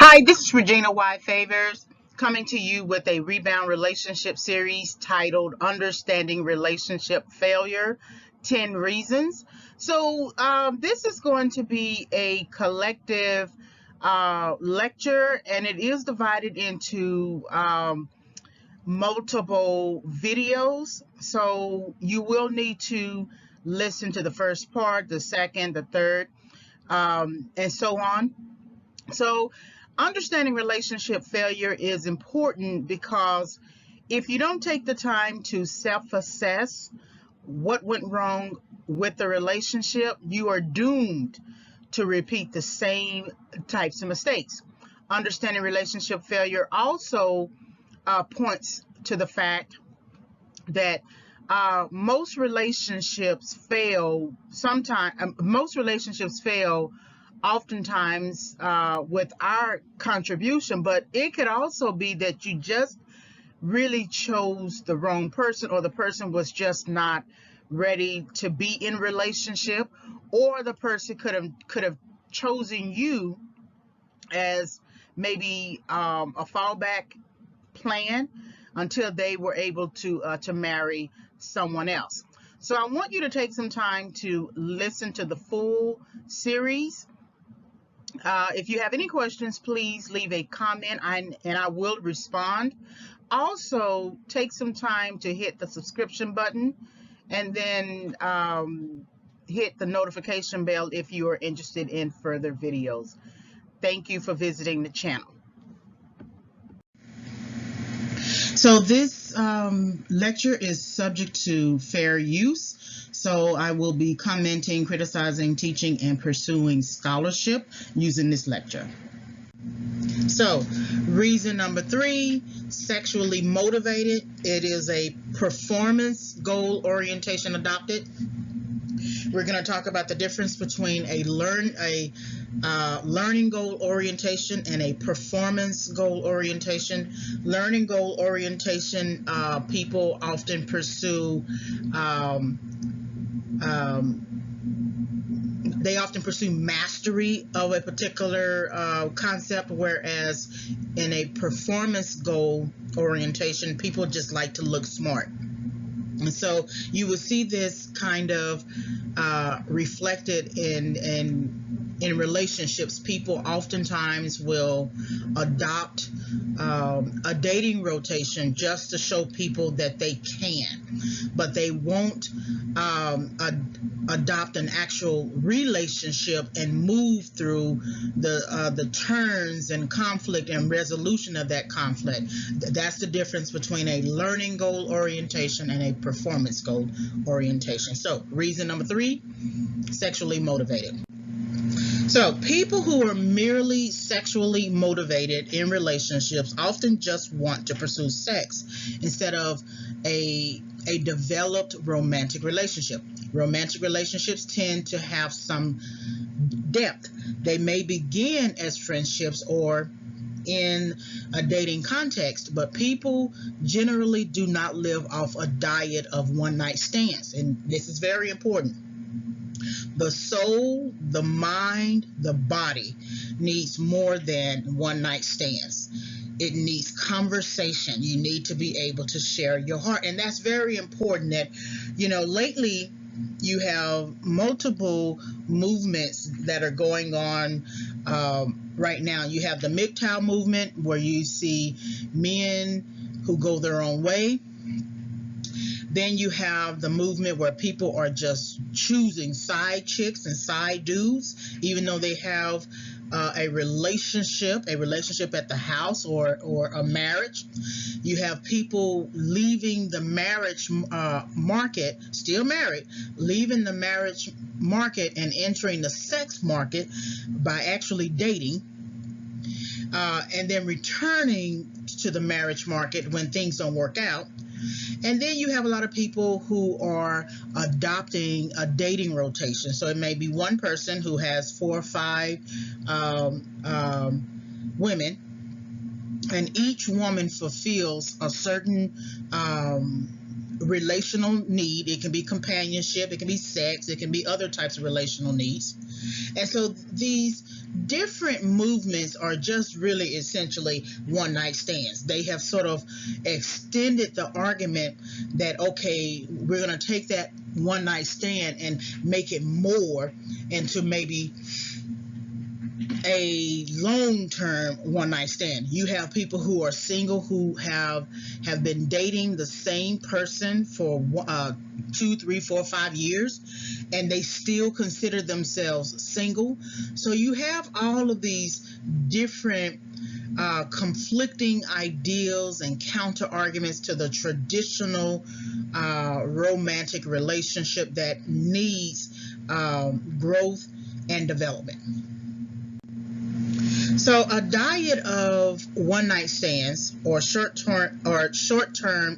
Hi, this is Regina Y. Favors coming to you with a rebound relationship series titled Understanding Relationship Failure 10 Reasons. This is going to be a collective lecture, and it is divided into multiple videos. So you will need to listen to the first part, the second, the third, and so on. So, understanding relationship failure is important because if you don't take the time to self assess what went wrong with the relationship, you are doomed to repeat the same types of mistakes. Understanding relationship failure also points to the fact that most relationships fail oftentimes with our contribution, but it could also be that you just really chose the wrong person, or the person was just not ready to be in relationship, or the person could have chosen you as maybe a fallback plan until they were able to marry someone else. So I want you to take some time to listen to the full series. If you have any questions, please leave a comment and I will respond. Also, take some time to hit the subscription button and then hit the notification bell if you are interested in further videos. Thank you for visiting the channel. So this lecture is subject to fair use. So I will be commenting, criticizing, teaching, and pursuing scholarship using this lecture. So reason number 3, sexually motivated. It is a performance goal orientation adopted. We're going to talk about the difference between a learning goal orientation and a performance goal orientation. Learning goal orientation, people often pursue mastery of a particular concept, whereas in a performance goal orientation, people just like to look smart. And so you will see this kind of reflected in relationships. People oftentimes will adopt a dating rotation just to show people that they can, but they won't adopt an actual relationship and move through the turns and conflict and resolution of that conflict. That's the difference between a learning goal orientation and a performance goal orientation. So reason number 3, sexually motivated. So people who are merely sexually motivated in relationships often just want to pursue sex instead of a developed romantic relationship. Romantic relationships tend to have some depth. They may begin as friendships or in a dating context, but people generally do not live off a diet of one-night stands. And this is very important. The soul, the mind, the body needs more than one-night stands. It needs conversation. You need to be able to share your heart. And that's very important. That, lately you have multiple movements that are going on right now. You have the MGTOW movement, where you see men who go their own way. Then you have the movement where people are just choosing side chicks and side dudes, even though they have a relationship at the house or a marriage. You have people leaving the marriage market, still married, leaving the marriage market and entering the sex market by actually dating, and then returning to the marriage market when things don't work out. And then you have a lot of people who are adopting a dating rotation. So it may be one person who has 4 or 5 women, and each woman fulfills a certain relational need. It can be companionship, it can be sex, it can be other types of relational needs. And so these different movements are just really essentially one-night stands. They have sort of extended the argument that, okay, we're going to take that one-night stand and make it more into maybe a long-term one-night stand. You have people who are single who have been dating the same person for 2, 3, 4, 5 years, and they still consider themselves single. So you have all of these different conflicting ideals and counter arguments to the traditional romantic relationship that needs growth and development. So a diet of one-night stands or short-term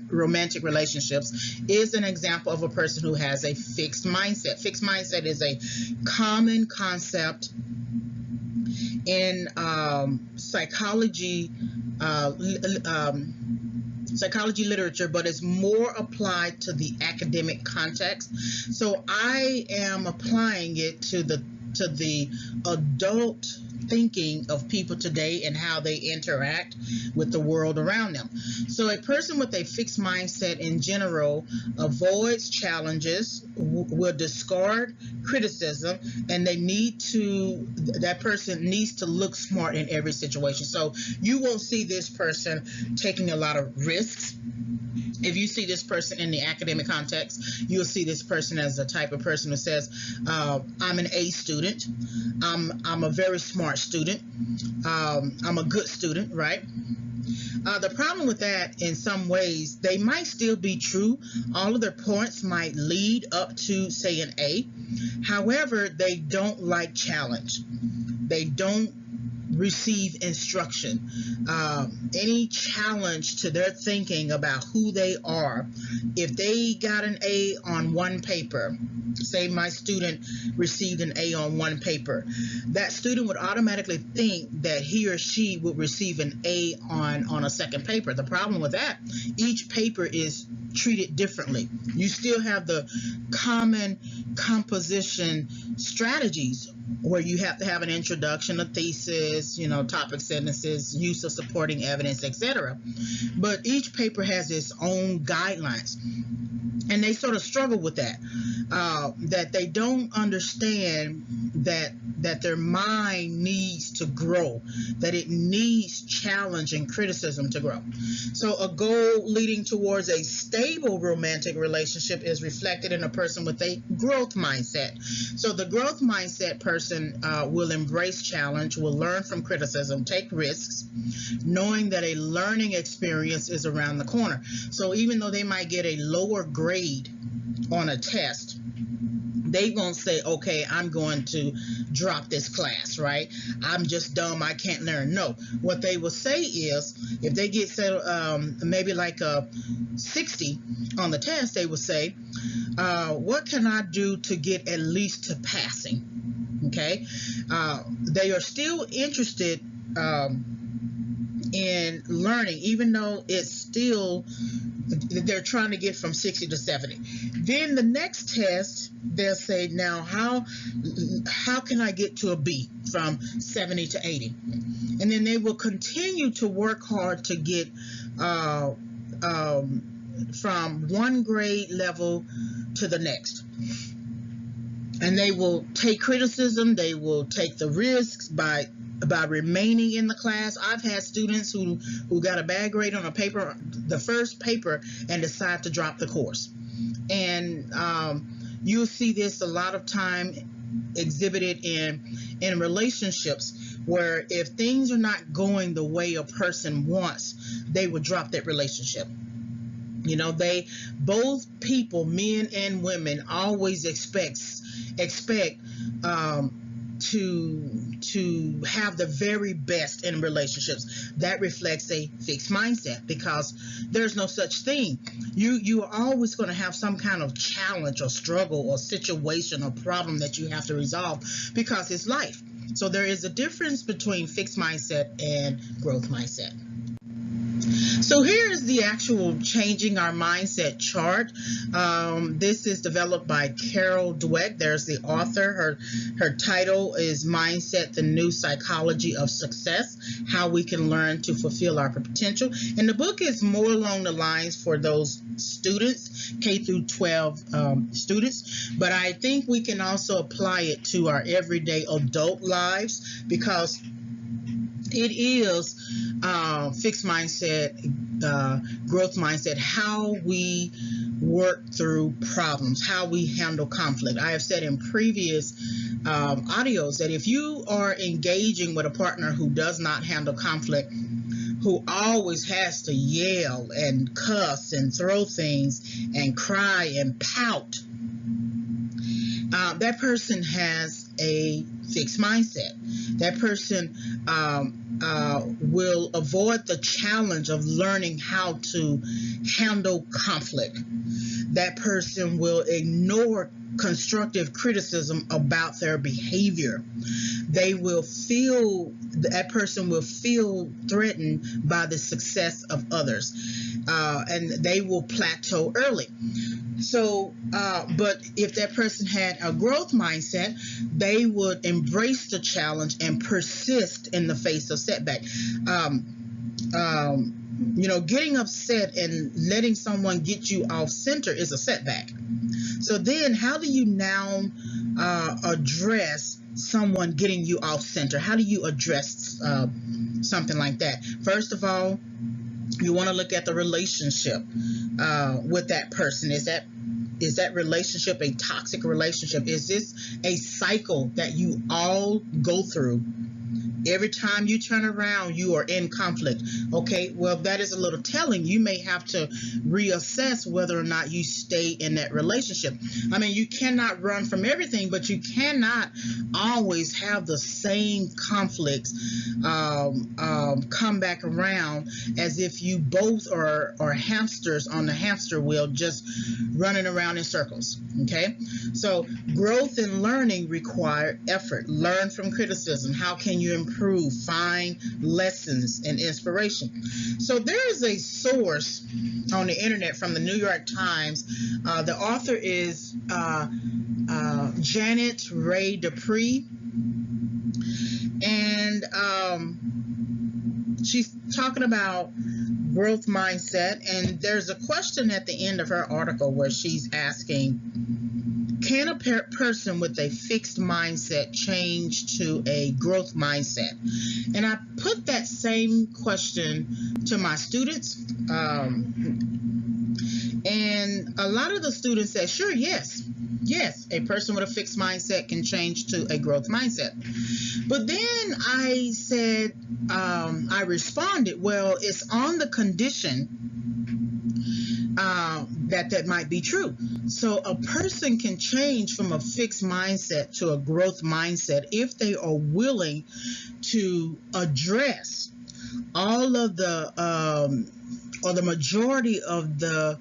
romantic relationships is an example of a person who has a fixed mindset. Fixed mindset is a common concept in psychology literature, but it's more applied to the academic context. So I am applying it to the adult thinking of people today and how they interact with the world around them. So a person with a fixed mindset in general avoids challenges, will discard criticism, and that person needs to look smart in every situation. So you won't see this person taking a lot of risks. If you see this person in the academic context, you'll see this person as the type of person who says, I'm an A student, I'm a very smart student, I'm a good student, right? The problem with that, in some ways, they might still be true. All of their points might lead up to, say, an A. However, they don't like challenge. They don't receive instruction. Any challenge to their thinking about who they are, if they got an A on one paper, say my student received an A on one paper, that student would automatically think that he or she would receive an A on a second paper. The problem with that, each paper is treated differently. You still have the common composition strategies where you have to have an introduction, a thesis, topic sentences, use of supporting evidence, etc. But each paper has its own guidelines, and they sort of struggle with that, that they don't understand that their mind needs to grow, that it needs challenge and criticism to grow. So a goal leading towards a stable romantic relationship is reflected in a person with a growth mindset. So the growth mindset person will embrace challenge, will learn from criticism, take risks, knowing that a learning experience is around the corner. So even though they might get a lower grade on a test, they won't say, okay, I'm going to drop this class, right? I'm just dumb, I can't learn. No, what they will say is, if they get maybe like a 60 on the test, they will say, what can I do to get at least to passing? Okay, they are still interested in learning, even though it's still, they're trying to get from 60 to 70. Then the next test, they'll say, now how can I get to a B from 70 to 80? And then they will continue to work hard to get from one grade level to the next. And they will take criticism, they will take the risks by remaining in the class. I've had students who got a bad grade on a paper, the first paper, and decide to drop the course. And you'll see this a lot of time exhibited in relationships, where if things are not going the way a person wants, they will drop that relationship. Both people, men and women, always expect to have the very best in relationships. That reflects a fixed mindset, because there's no such thing. You are always going to have some kind of challenge or struggle or situation or problem that you have to resolve, because it's life. So there is a difference between fixed mindset and growth mindset. So here is the actual Changing Our Mindset chart. This is developed by Carol Dweck. There's the author. Her title is Mindset, the New Psychology of Success, How We Can Learn to Fulfill Our Potential. And the book is more along the lines for those students, K through 12 students. But I think we can also apply it to our everyday adult lives, because it is fixed mindset, growth mindset, how we work through problems, how we handle conflict. I have said in previous audios that if you are engaging with a partner who does not handle conflict, who always has to yell and cuss and throw things and cry and pout, that person has a fixed mindset. That person will avoid the challenge of learning how to handle conflict. That person will ignore constructive criticism about their behavior. That person will feel threatened by the success of others, and they will plateau early. So, but if that person had a growth mindset, they would embrace the challenge and persist in the face of setback. Getting upset and letting someone get you off center is a setback. So then how do you now address someone getting you off center? How do you address something like that? First of all, you want to look at the relationship with that person. Is that relationship a toxic relationship? Is this a cycle that you all go through? Every time you turn around, you are in conflict. Okay, well, that is a little telling. You may have to reassess whether or not you stay in that relationship. I mean, you cannot run from everything, but you cannot always have the same conflicts come back around as if you both are hamsters on the hamster wheel, just running around in circles. Okay, so growth and learning require effort. Learn from criticism. How can you improve? Find lessons and inspiration. So there is a source on the internet from the New York Times. The author is Janet Ray Dupree, and she's talking about growth mindset, and there's a question at the end of her article where she's asking, can a person with a fixed mindset change to a growth mindset? And I put that same question to my students, and a lot of the students said, sure, yes, a person with a fixed mindset can change to a growth mindset. But then I said, I responded, well, it's on the condition that might be true. So a person can change from a fixed mindset to a growth mindset if they are willing to address all of the or the majority of the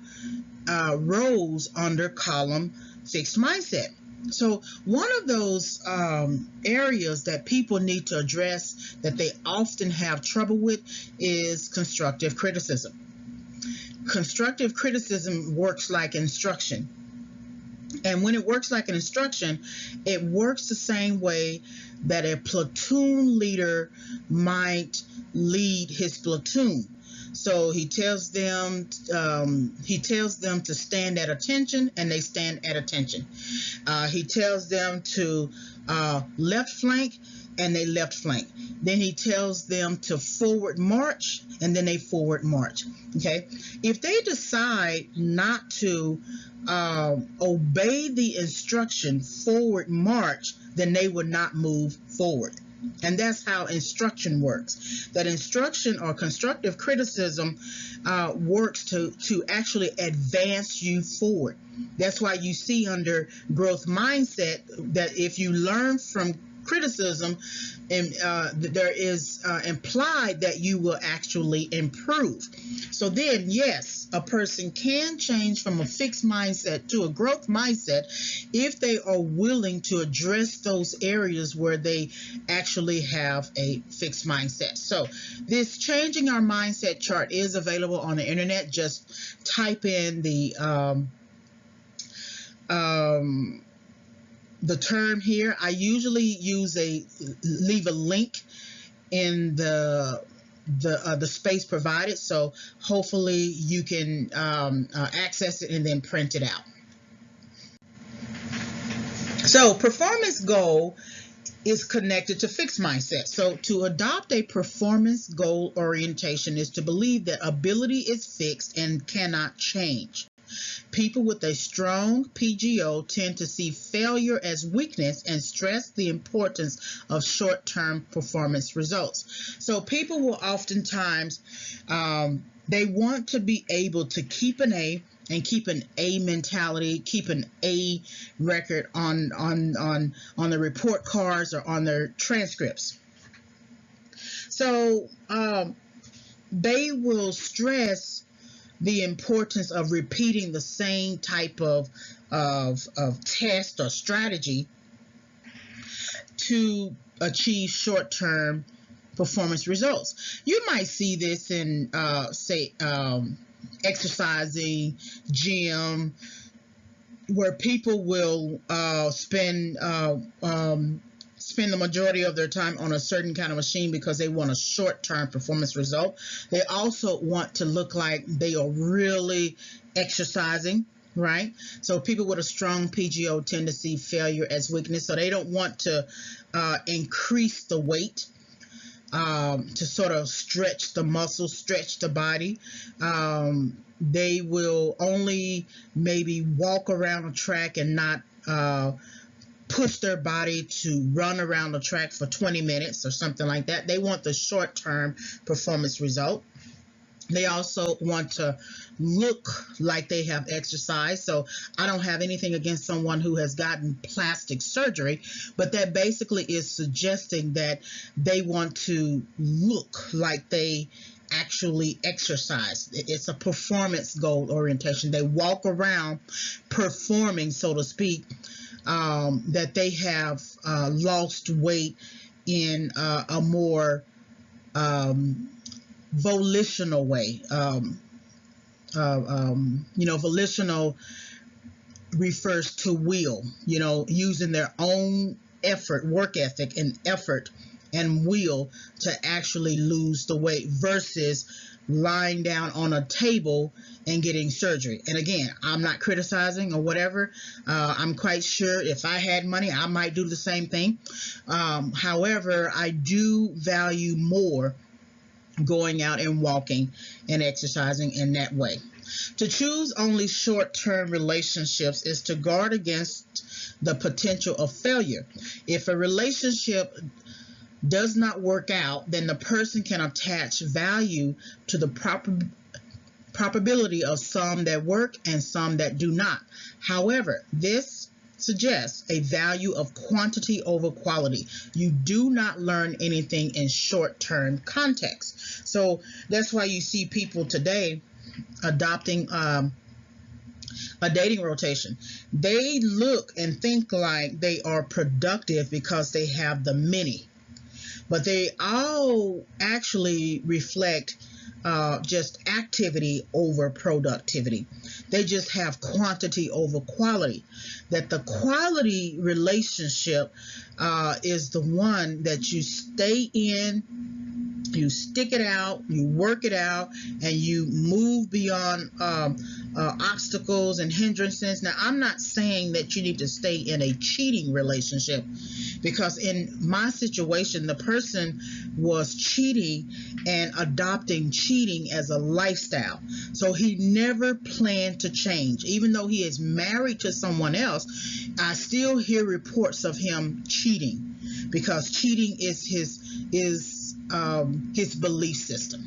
rows under column fixed mindset. So one of those areas that people need to address that they often have trouble with is constructive criticism. Constructive criticism works like instruction. And when it works like an instruction, it works the same way that a platoon leader might lead his platoon. So he tells them to stand at attention, and they stand at attention. He tells them to left flank, and they left flank. Then he tells them to forward march, and then they forward march. Okay, if they decide not to obey the instruction forward march, then they would not move forward. And that's how instruction works. That instruction or constructive criticism works to actually advance you forward. That's why you see under growth mindset that if you learn from criticism, and there is implied that you will actually improve. So then, yes, a person can change from a fixed mindset to a growth mindset if they are willing to address those areas where they actually have a fixed mindset. So this Changing Our Mindset chart is available on the internet. Just type in the term here. I usually leave a link in the space provided, so hopefully you can access it and then print it out. So performance goal is connected to fixed mindset. So to adopt a performance goal orientation is to believe that ability is fixed and cannot change. People with a strong PGO tend to see failure as weakness and stress the importance of short-term performance results. So people will oftentimes, they want to be able to keep an A and keep an A mentality, keep an A record on the report cards or on their transcripts. So they will stress the importance of repeating the same type of test or strategy to achieve short-term performance results. You might see this in, say, exercising, gym, where people will spend the majority of their time on a certain kind of machine because they want a short-term performance result. They also want to look like they are really exercising, right? So people with a strong PGO tend to see failure as weakness. So they don't want to increase the weight to sort of stretch the muscles, stretch the body. They will only maybe walk around a track and not push their body to run around the track for 20 minutes or something like that. They want the short-term performance result. They also want to look like they have exercised. So I don't have anything against someone who has gotten plastic surgery, but that basically is suggesting that they want to look like they actually exercise. It's a performance goal orientation. They walk around performing, so to speak, that they have lost weight in a more volitional way. Volitional refers to will, using their own effort, work ethic and effort and will to actually lose the weight versus lying down on a table and getting surgery. And again, I'm not criticizing or whatever. I'm quite sure if I had money, I might do the same thing. However, I do value more going out and walking and exercising in that way. To choose only short-term relationships is to guard against the potential of failure. If a relationship does not work out, then the person can attach value to the probability of some that work and some that do not. However, this suggests a value of quantity over quality. You do not learn anything in short-term context. So that's why you see people today adopting a dating rotation. They look and think like they are productive because they have the many, but they all actually reflect just activity over productivity. They just have quantity over quality. That the quality relationship is the one that you stay in, you stick it out, you work it out, and you move beyond obstacles and hindrances. Now, I'm not saying that you need to stay in a cheating relationship, because in my situation, the person was cheating and adopting cheating as a lifestyle. So he never planned to change. Even though he is married to someone else, I still hear reports of him cheating, because cheating is his belief system.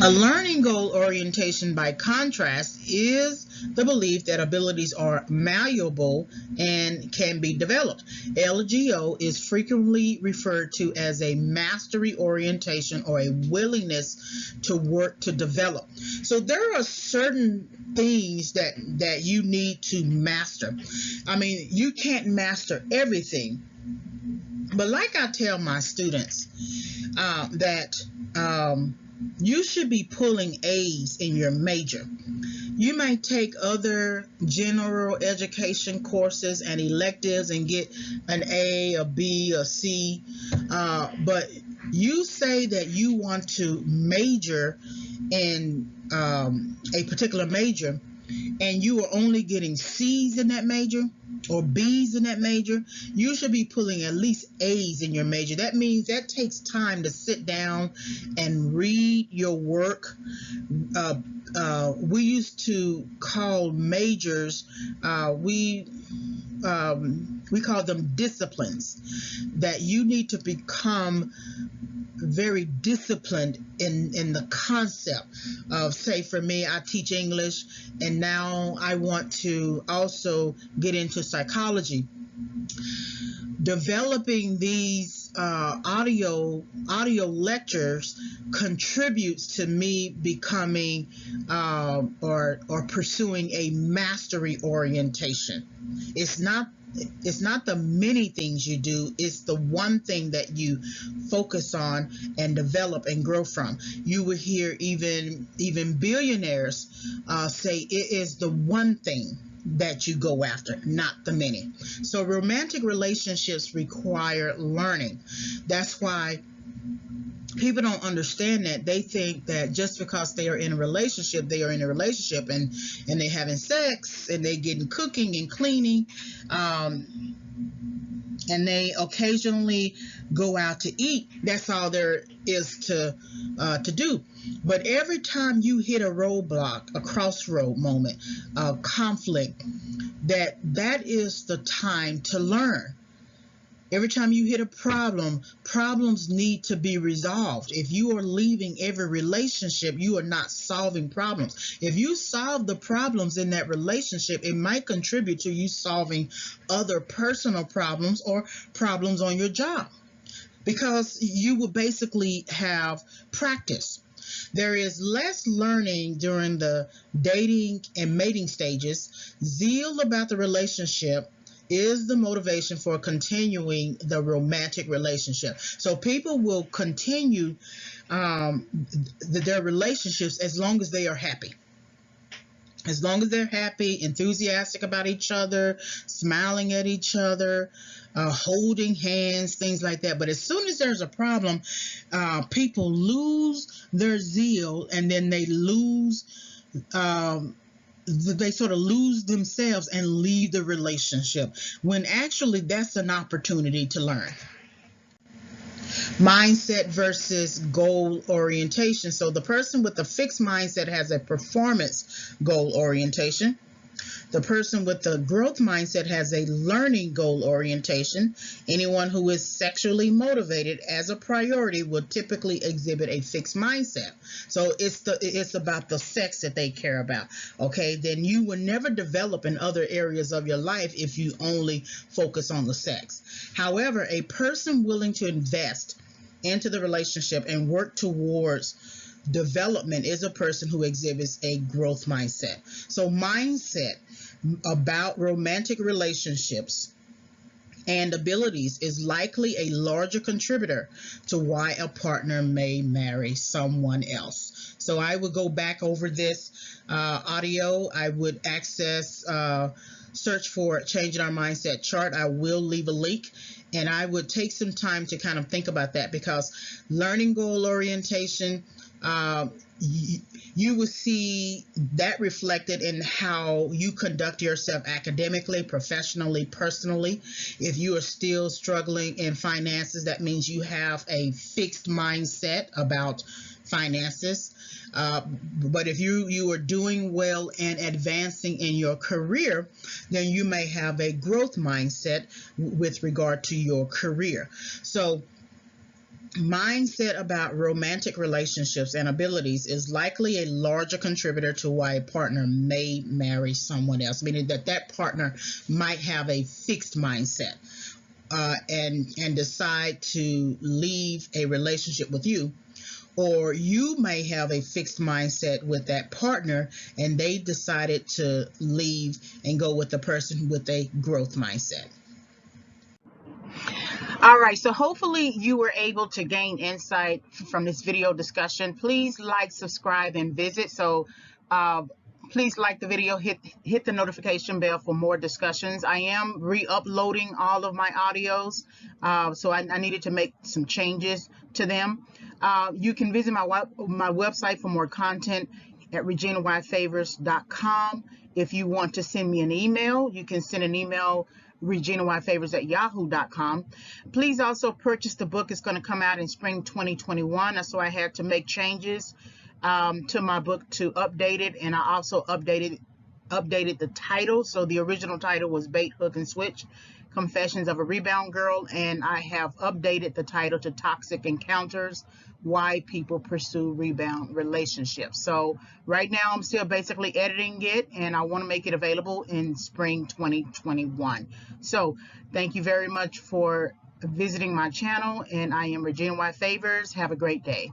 A learning goal orientation, by contrast, is the belief that abilities are malleable and can be developed. LGO is frequently referred to as a mastery orientation or a willingness to work to develop. So there are certain things that you need to master. I mean, you can't master everything, but like I tell my students, that you should be pulling A's in your major. You may take other general education courses and electives and get an A, a B, a C, but you say that you want to major in a particular major, and you are only getting C's in that major or B's in that major, you should be pulling at least A's in your major. That means that takes time to sit down and read your work. We used to call majors, we call them disciplines, that you need to become very disciplined in the concept of, say for me, I teach English and now I want to also get into psychology. Developing these audio lectures contributes to me becoming or pursuing a mastery orientation. It's not the many things you do, it's the one thing that you focus on and develop and grow from. You will hear even billionaires say it is the one thing that you go after, not the many. So romantic relationships require learning. That's why people don't understand that. They think that just because they are in a relationship, they are in a relationship, and they're having sex and they're getting cooking and cleaning, and they occasionally go out to eat. That's all there is to do. But every time you hit a roadblock, a crossroad moment, a conflict, that is the time to learn. Every time you hit a problem, problems need to be resolved. If you are leaving every relationship, you are not solving problems. If you solve the problems in that relationship, it might contribute to you solving other personal problems or problems on your job, because you will basically have practice. There is less learning during the dating and mating stages. Zeal about the relationship is the motivation for continuing the romantic relationship. So people will continue their relationships as long as they are happy. As long as they're happy, enthusiastic about each other, smiling at each other, holding hands, things like that. But as soon as there's a problem, people lose their zeal, and then they sort of lose themselves and leave the relationship, when actually that's an opportunity to learn. Mindset versus goal orientation. So the person with the fixed mindset has a performance goal orientation. The person with the growth mindset has a learning goal orientation. Anyone who is sexually motivated as a priority will typically exhibit a fixed mindset. So it's about the sex that they care about. Okay, then you will never develop in other areas of your life if you only focus on the sex. However, a person willing to invest into the relationship and work towards development is a person who exhibits a growth mindset. So mindset about romantic relationships and abilities is likely a larger contributor to why a partner may marry someone else. So I would go back over this audio. I would access, search for Changing Our Mindset chart. I will leave a link. And I would take some time to kind of think about that, because learning goal orientation, you will see that reflected in how you conduct yourself academically, professionally, personally. If you are still struggling in finances, that means you have a fixed mindset about finances. But if you are doing well and advancing in your career, then you may have a growth mindset with regard to your career. So Mindset about romantic relationships and abilities is likely a larger contributor to why a partner may marry someone else, meaning that that partner might have a fixed mindset and decide to leave a relationship with you. Or you may have a fixed mindset with that partner and they decided to leave and go with the person with a growth mindset. All right, so hopefully you were able to gain insight from this video discussion. Please like, subscribe, and visit. So please like the video, hit the notification bell for more discussions. I am re-uploading all of my audios, so I needed to make some changes to them. You can visit my website for more content at reginayfavors.com. If you want to send me an email, you can send an email reginayfavors@yahoo.com. Please also purchase the book. It's going to come out in spring 2021. So I had to make changes to my book to update it, and I also updated the title. So the original title was Bait, Hook, and Switch: Confessions of a Rebound Girl, and I have updated the title to Toxic Encounters: Why People Pursue Rebound Relationships. So right now I'm still basically editing it, and I want to make it available in spring 2021. So thank you very much for visiting my channel, and I am Regina Y. Favors. Have a great day.